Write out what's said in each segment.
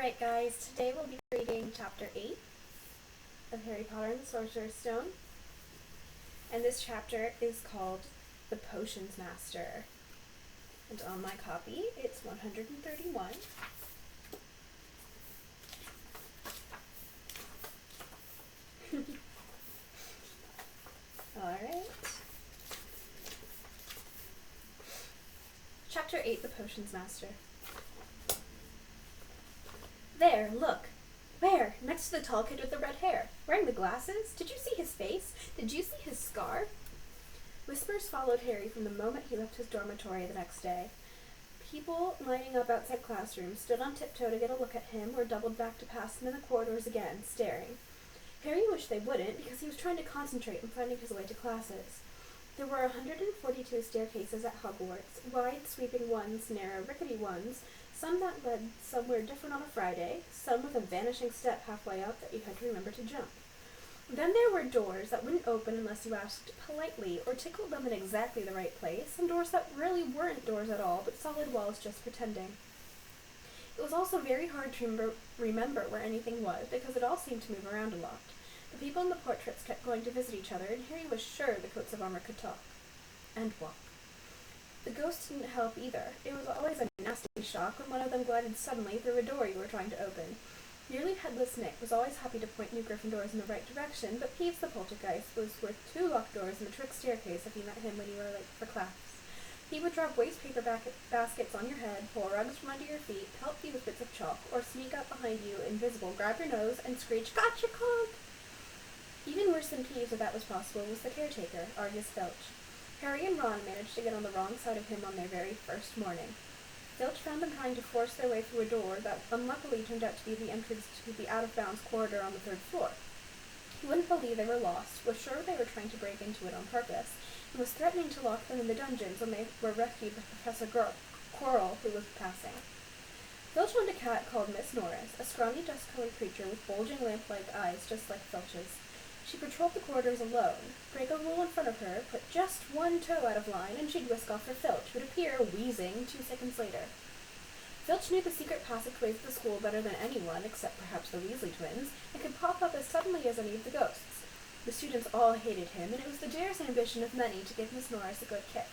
Alright guys, today we'll be reading chapter 8 of Harry Potter and the Sorcerer's Stone. And this chapter is called The Potions Master. And on my copy, it's 131. Alright. Chapter 8, The Potions Master. There, look. Where? Next to the tall kid with the red hair. Wearing the glasses? Did you see his face? Did you see his scar? Whispers followed Harry from the moment he left his dormitory the next day. People lining up outside classrooms stood on tiptoe to get a look at him or doubled back to pass him in the corridors again, staring. Harry wished they wouldn't because he was trying to concentrate on finding his way to classes. There were 142 staircases at Hogwarts, wide, sweeping ones, narrow, rickety ones, some that led somewhere different on a Friday, some with a vanishing step halfway up that you had to remember to jump. Then there were doors that wouldn't open unless you asked politely or tickled them in exactly the right place, and doors that really weren't doors at all, but solid walls just pretending. It was also very hard to remember where anything was, because it all seemed to move around a lot. The people in the portraits kept going to visit each other, and Harry was sure the coats of armor could talk. And walk. The ghosts didn't help either. It was always a nasty shock when one of them glided suddenly through a door you were trying to open. Nearly headless Nick was always happy to point new Gryffindors in the right direction, but Peeves the poltergeist was worth 2 locked doors and a trick staircase if you met him when you were late for class. He would drop waste paper baskets on your head, pull rugs from under your feet, help you with bits of chalk, or sneak up behind you, invisible, grab your nose, and screech, "Gotcha, Conk!" Even worse than Peeves, if that was possible, was the caretaker, Argus Filch. Harry and Ron managed to get on the wrong side of him on their very first morning. Filch found them trying to force their way through a door that unluckily turned out to be the entrance to the out-of-bounds corridor on the 3rd floor. He wouldn't believe they were lost, was sure they were trying to break into it on purpose, and was threatening to lock them in the dungeons when they were rescued by Professor Quirrell, who was passing. Filch owned a cat called Miss Norris, a scrawny dust-colored creature with bulging lamp-like eyes just like Filch's. She patrolled the corridors alone. Break a rule in front of her, put just one toe out of line, and she'd whisk off for Filch, who'd appear, wheezing, 2 seconds later. Filch knew the secret passageways of the school better than anyone, except perhaps the Weasley twins, and could pop up as suddenly as any of the ghosts. The students all hated him, and it was the dare's ambition of many to give Miss Norris a good kick.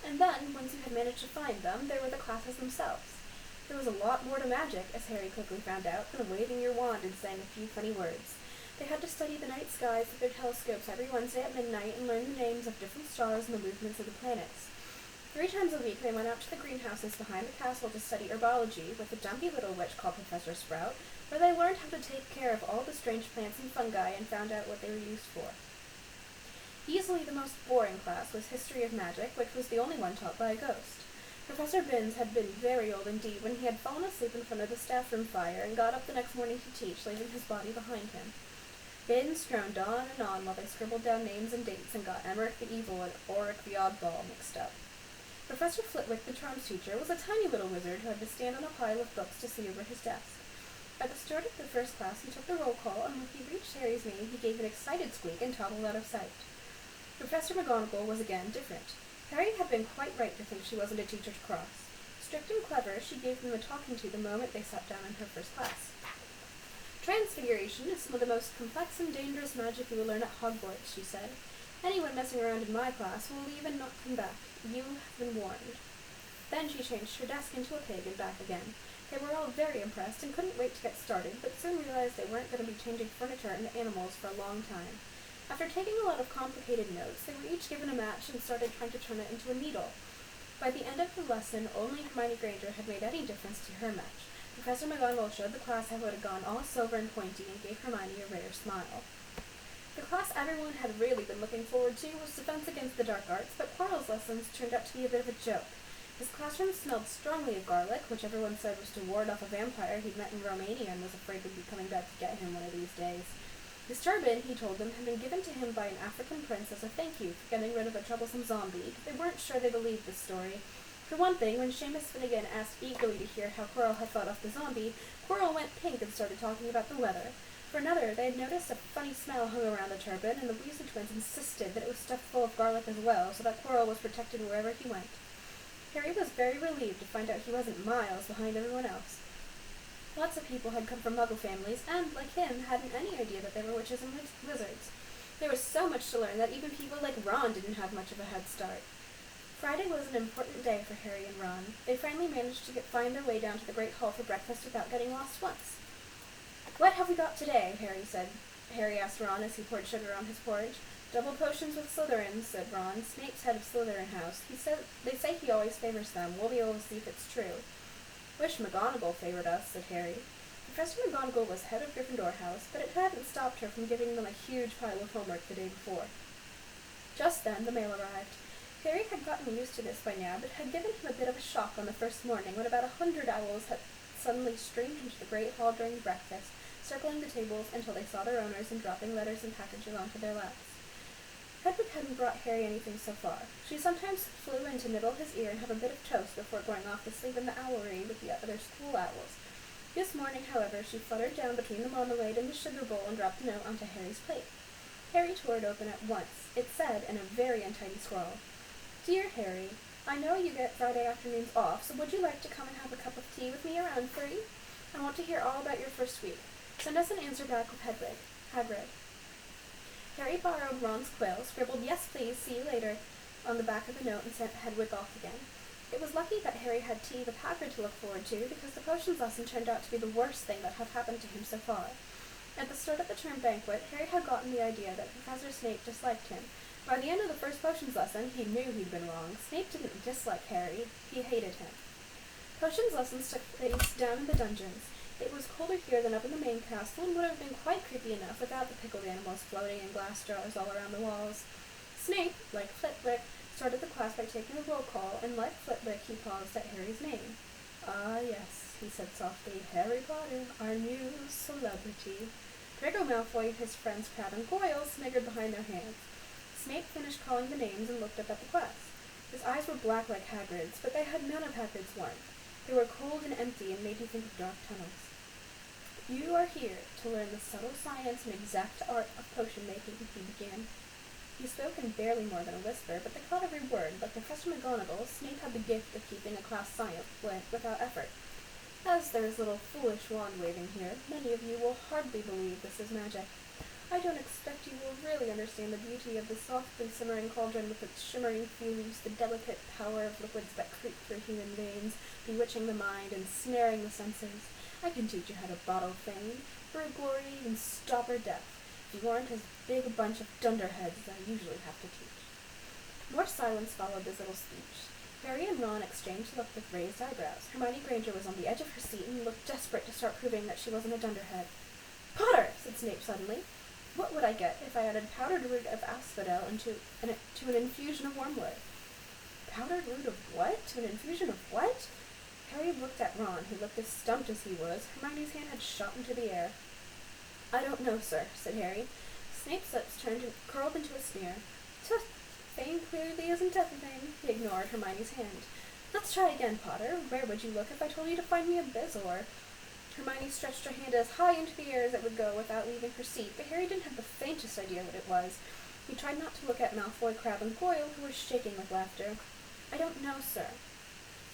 And then, once you had managed to find them, there were the classes themselves. There was a lot more to magic, as Harry quickly found out, than waving your wand and saying a few funny words. They had to study the night skies with their telescopes every Wednesday at midnight and learn the names of different stars and the movements of the planets. 3 times a week they went out to the greenhouses behind the castle to study herbology with a dumpy little witch called Professor Sprout, where they learned how to take care of all the strange plants and fungi and found out what they were used for. Easily the most boring class was History of Magic, which was the only one taught by a ghost. Professor Binns had been very old indeed when he had fallen asleep in front of the staff room fire and got up the next morning to teach, leaving his body behind him. Binns droned on and on while they scribbled down names and dates and got Emmerich the Evil and Auric the Oddball mixed up. Professor Flitwick, the charms teacher, was a tiny little wizard who had to stand on a pile of books to see over his desk. At the start of the first class, he took the roll call, and when he reached Harry's name, he gave an excited squeak and toddled out of sight. Professor McGonagall was again different. Harry had been quite right to think she wasn't a teacher to cross. Strict and clever, she gave them a talking to the moment they sat down in her first class. Transfiguration is some of the most complex and dangerous magic you will learn at Hogwarts, she said. Anyone messing around in my class will leave and not come back. You have been warned. Then she changed her desk into a pig and back again. They were all very impressed and couldn't wait to get started, but soon realized they weren't going to be changing furniture and animals for a long time. After taking a lot of complicated notes, they were each given a match and started trying to turn it into a needle. By the end of the lesson, only Hermione Granger had made any difference to her match. Professor McGonagall showed the class how it had gone all silver and pointy and gave Hermione a rare smile. The class everyone had really been looking forward to was Defense Against the Dark Arts, but Quirrell's lessons turned out to be a bit of a joke. His classroom smelled strongly of garlic, which everyone said was to ward off a vampire he'd met in Romania and was afraid would be coming back to get him one of these days. His turban, he told them, had been given to him by an African prince as a thank you for getting rid of a troublesome zombie, but they weren't sure they believed this story. For one thing, when Seamus Finnegan asked eagerly to hear how Quirrell had fought off the zombie, Quirrell went pink and started talking about the weather. For another, they had noticed a funny smell hung around the turban, and the Weasley twins insisted that it was stuffed full of garlic as well, so that Quirrell was protected wherever he went. Harry was very relieved to find out he wasn't miles behind everyone else. Lots of people had come from Muggle families, and, like him, hadn't any idea that they were witches and wizards. There was so much to learn that even people like Ron didn't have much of a head start. Friday was an important day for Harry and Ron. They finally managed to find their way down to the Great Hall for breakfast without getting lost once. "What have we got today?" Harry asked Ron as he poured sugar on his porridge. "Double potions with Slytherins," said Ron. "Snape's head of Slytherin House. They say he always favors them. We'll be able to see if it's true." "Wish McGonagall favored us," said Harry. Professor McGonagall was head of Gryffindor House, but it hadn't stopped her from giving them a huge pile of homework the day before. Just then, the mail arrived. Harry had gotten used to this by now, but had given him a bit of a shock on the first morning when about 100 owls had suddenly streamed into the Great Hall during breakfast, circling the tables until they saw their owners and dropping letters and packages onto their laps. Hedwig hadn't brought Harry anything so far. She sometimes flew in to nibble his ear and have a bit of toast before going off to sleep in the owlery with the other school owls. This morning, however, she fluttered down between the marmalade and the sugar bowl and dropped a note onto Harry's plate. Harry tore it open at once. It said, in a very untidy scrawl, "Dear Harry, I know you get Friday afternoons off, so would you like to come and have a cup of tea with me around 3? I want to hear all about your first week. Send us an answer back with Hagrid." Harry borrowed Ron's quill, scribbled "Yes, please, see you later" on the back of the note, and sent Hedwig off again. It was lucky that Harry had tea with Hagrid to look forward to, because the potions lesson turned out to be the worst thing that had happened to him so far. At the start of the term banquet, Harry had gotten the idea that Professor Snape disliked him. By the end of the first potions lesson, he knew he'd been wrong. Snape didn't dislike Harry. He hated him. Potions lessons took place down in the dungeons. It was colder here than up in the main castle, and would have been quite creepy enough without the pickled animals floating in glass jars all around the walls. Snape, like Flitwick, started the class by taking a roll call, and like Flitwick, he paused at Harry's name. "Ah, yes," he said softly, "Harry Potter, our new celebrity." Draco Malfoy, his friends Crabbe and Goyle, sniggered behind their hands. Snape finished calling the names and looked up at the class. His eyes were black like Hagrid's, but they had none of Hagrid's warmth. They were cold and empty and made you think of dark tunnels. "You are here to learn the subtle science and exact art of potion making," he began. He spoke in barely more than a whisper, but they caught every word. Like Professor McGonagall, Snape had the gift of keeping a class silent without effort. "As there is little foolish wand-waving here, many of you will hardly believe this is magic. I don't expect you will really understand the beauty of the softly simmering cauldron with its shimmering fumes, the delicate power of liquids that creep through human veins, bewitching the mind and snaring the senses. I can teach you how to bottle fame, brew glory, and stopper death, if you aren't as big a bunch of dunderheads as I usually have to teach." More silence followed this little speech. Harry and Ron exchanged looks with raised eyebrows. Hermione Granger was on the edge of her seat and looked desperate to start proving that she wasn't a dunderhead. "Potter!" said Snape suddenly. "What would I get if I added powdered root of asphodel to an infusion of wormwood?" "Powdered root of what? To an infusion of what?" Harry looked at Ron, who looked as stumped as he was. Hermione's hand had shot into the air. "I don't know, sir," said Harry. Snape's lips curled into a sneer. "Tut, fame clearly isn't everything." He ignored Hermione's hand. "Let's try again, Potter. Where would you look if I told you to find me a bezoar?" Hermione stretched her hand as high into the air as it would go without leaving her seat, but Harry didn't have the faintest idea what it was. He tried not to look at Malfoy, Crabbe, and Goyle, who were shaking with laughter. "I don't know, sir."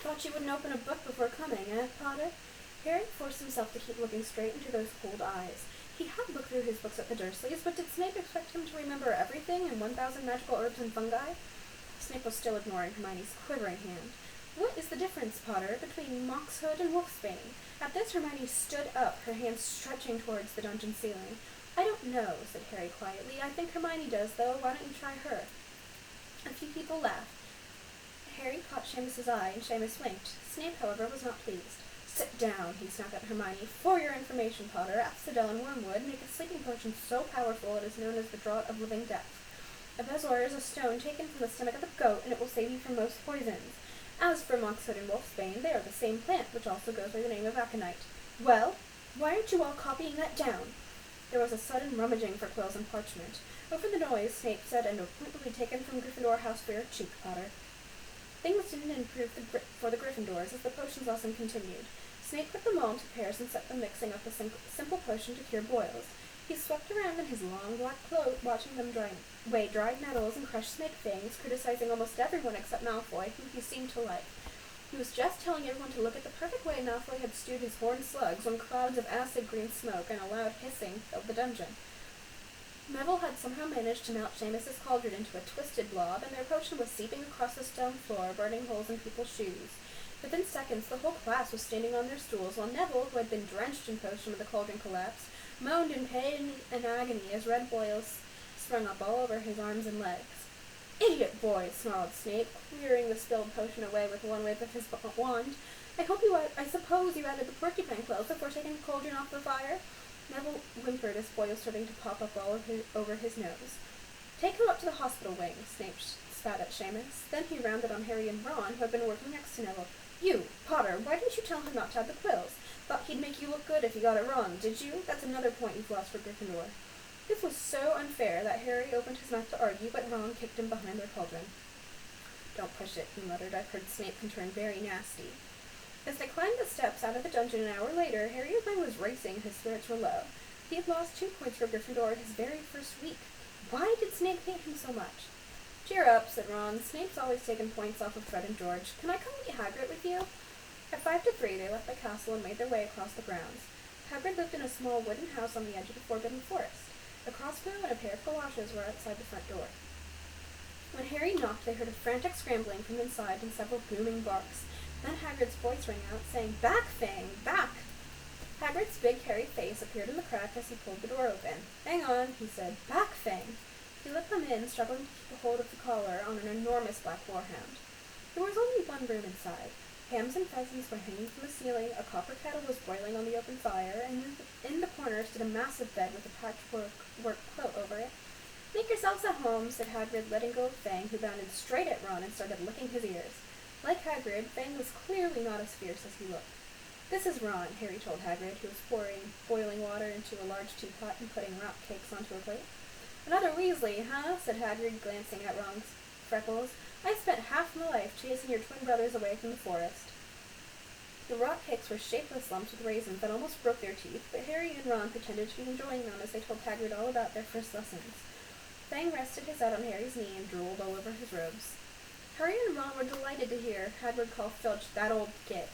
"Thought you wouldn't open a book before coming, eh, Potter?" Harry forced himself to keep looking straight into those cold eyes. He had looked through his books at the Dursleys, but did Snape expect him to remember everything and 1,000 magical herbs and fungi? Snape was still ignoring Hermione's quivering hand. "What is the difference, Potter, between Moxhood and Wolfsbane?" At this, Hermione stood up, her hands stretching towards the dungeon ceiling. "I don't know," said Harry quietly. "I think Hermione does, though. Why don't you try her?" A few people laughed. Harry caught Seamus's eye, and Seamus winked. Snape, however, was not pleased. "Sit down," he snapped at Hermione. "For your information, Potter, asphodel and wormwood make a sleeping potion so powerful it is known as the Draught of Living Death. A bezoar is a stone taken from the stomach of a goat, and it will save you from most poisons. As for Moxhood and Wolfsbane, they are the same plant, which also goes by the name of aconite. Well, why aren't you all copying that down?" There was a sudden rummaging for quills and parchment. Over the noise, Snape said, "And a point will be taken from Gryffindor House for your cheek, Potter." Things didn't improve for the Gryffindors as the potions lesson continued. Snape put them all into pairs and set them mixing up a simple potion to cure boils. He swept around in his long black cloak, watching them weigh dried nettles and crush snake fangs, criticizing almost everyone except Malfoy, whom he seemed to like. He was just telling everyone to look at the perfect way Malfoy had stewed his horned slugs when clouds of acid-green smoke and a loud hissing filled the dungeon. Neville had somehow managed to melt Seamus's cauldron into a twisted blob, and their potion was seeping across the stone floor, burning holes in people's shoes. Within seconds, the whole class was standing on their stools, while Neville, who had been drenched in potion when the cauldron collapsed, moaned in pain and agony as red boils sprung up all over his arms and legs. "Idiot boy!" snarled Snape, clearing the spilled potion away with one wave of his wand. I suppose you added the porcupine quills before taking the cauldron off the fire?" Neville whimpered as boils starting to pop up all over his nose. "Take him up to the hospital wing," Snape spat at Seamus. Then he rounded on Harry and Ron, who had been working next to Neville. "You, Potter, why didn't you tell him not to add the quills? Thought he'd make you look good if you got it wrong, did you? That's another point you've lost for Gryffindor." This was so unfair that Harry opened his mouth to argue, but Ron kicked him behind their cauldron. "Don't push it," he muttered. "I've heard Snape can turn very nasty." As they climbed the steps out of the dungeon an hour later, Harry's mind was racing and his spirits were low. He had lost 2 points for Gryffindor in his very first week. Why did Snape hate him so much? "Cheer up," said Ron. "Snape's always taken points off of Fred and George. Can I come meet Hagrid with you?" At 5 to 3, they left the castle and made their way across the grounds. Hagrid lived in a small wooden house on the edge of the Forbidden Forest. A crossbow and a pair of galoshes were outside the front door. When Harry knocked, they heard a frantic scrambling from inside and several booming barks. Then Hagrid's voice rang out, saying, "Back, Fang! Back!" Hagrid's big, hairy face appeared in the crack as he pulled the door open. "Hang on," he said. "Back, Fang!" He let them in, struggling to keep a hold of the collar on an enormous black warhound. There was only one room inside. Hams and pheasants were hanging from the ceiling, a copper kettle was boiling on the open fire, and in the corner stood a massive bed with a patchwork quilt over it. "Make yourselves at home," said Hagrid, letting go of Fang, who bounded straight at Ron and started licking his ears. Like Hagrid, Fang was clearly not as fierce as he looked. "This is Ron," Harry told Hagrid, who was pouring boiling water into a large teapot and putting rock cakes onto a plate. "Another Weasley, huh?" said Hagrid, glancing at Ron's freckles. "I spent half my life chasing your twin brothers away from the forest." The rock cakes were shapeless lumps with raisins that almost broke their teeth, but Harry and Ron pretended to be enjoying them as they told Hagrid all about their first lessons. Fang rested his head on Harry's knee and drooled all over his robes. Harry and Ron were delighted to hear Hagrid call Filch "that old git."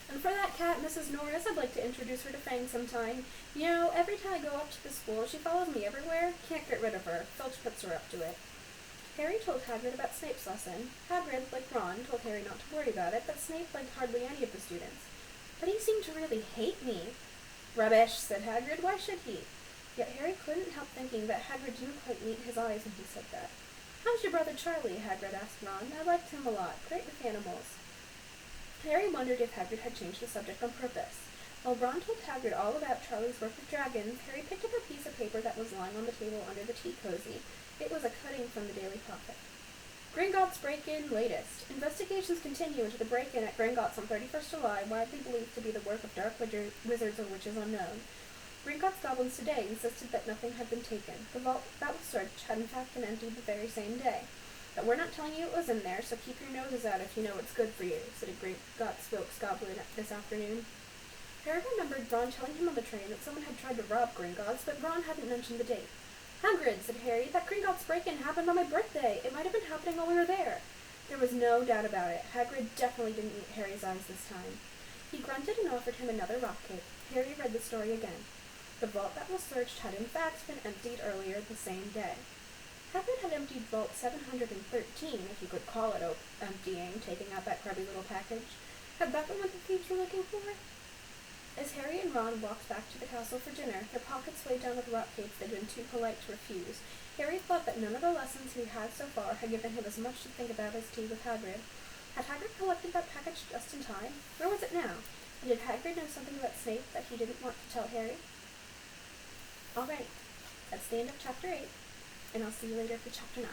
"And for that cat, Mrs. Norris, I'd like to introduce her to Fang sometime. You know, every time I go up to the school, she follows me everywhere. Can't get rid of her. Filch puts her up to it." Harry told Hagrid about Snape's lesson. Hagrid, like Ron, told Harry not to worry about it, but Snape liked hardly any of the students. "But he seemed to really hate me." "Rubbish," said Hagrid. "Why should he?" Yet Harry couldn't help thinking that Hagrid didn't quite meet his eyes when he said that. "How's your brother Charlie?" Hagrid asked Ron. "I liked him a lot. Great with animals." Harry wondered if Hagrid had changed the subject on purpose. While Ron told Hagrid all about Charlie's work with dragons, Harry picked up a piece of paper that was lying on the table under the tea cozy. It was a cutting from the Daily Prophet. "Gringotts break-in latest. Investigations continue into the break-in at Gringotts on 31st July, widely believed to be the work of dark wizards or witches unknown. Gringotts goblins today insisted that nothing had been taken. The vault that was searched had in fact been emptied the very same day. But we're not telling you it was in there, so keep your noses out if you know what's good for you," said a Gringotts Wilkes goblin this afternoon. Harry remembered Ron telling him on the train that someone had tried to rob Gringotts, but Ron hadn't mentioned the date. "Hagrid," said Harry, "that Gringotts break-in happened on my birthday. It might have been happening while we were there." There was no doubt about it. Hagrid definitely didn't meet Harry's eyes this time. He grunted and offered him another rock cake. Harry read the story again. The vault that was searched had in fact been emptied earlier the same day. Hagrid had emptied Vault 713, if you could call it emptying, taking out that grubby little package. Had that been what the thieves were looking for? As Harry and Ron walked back to the castle for dinner, their pockets weighed down with rock cakes they'd been too polite to refuse. Harry thought that none of the lessons he had so far had given him as much to think about as tea with Hagrid. Had Hagrid collected that package just in time? Where was it now? And did Hagrid know something about Snape that he didn't want to tell Harry? Alright, that's the end of Chapter 8, and I'll see you later for Chapter 9.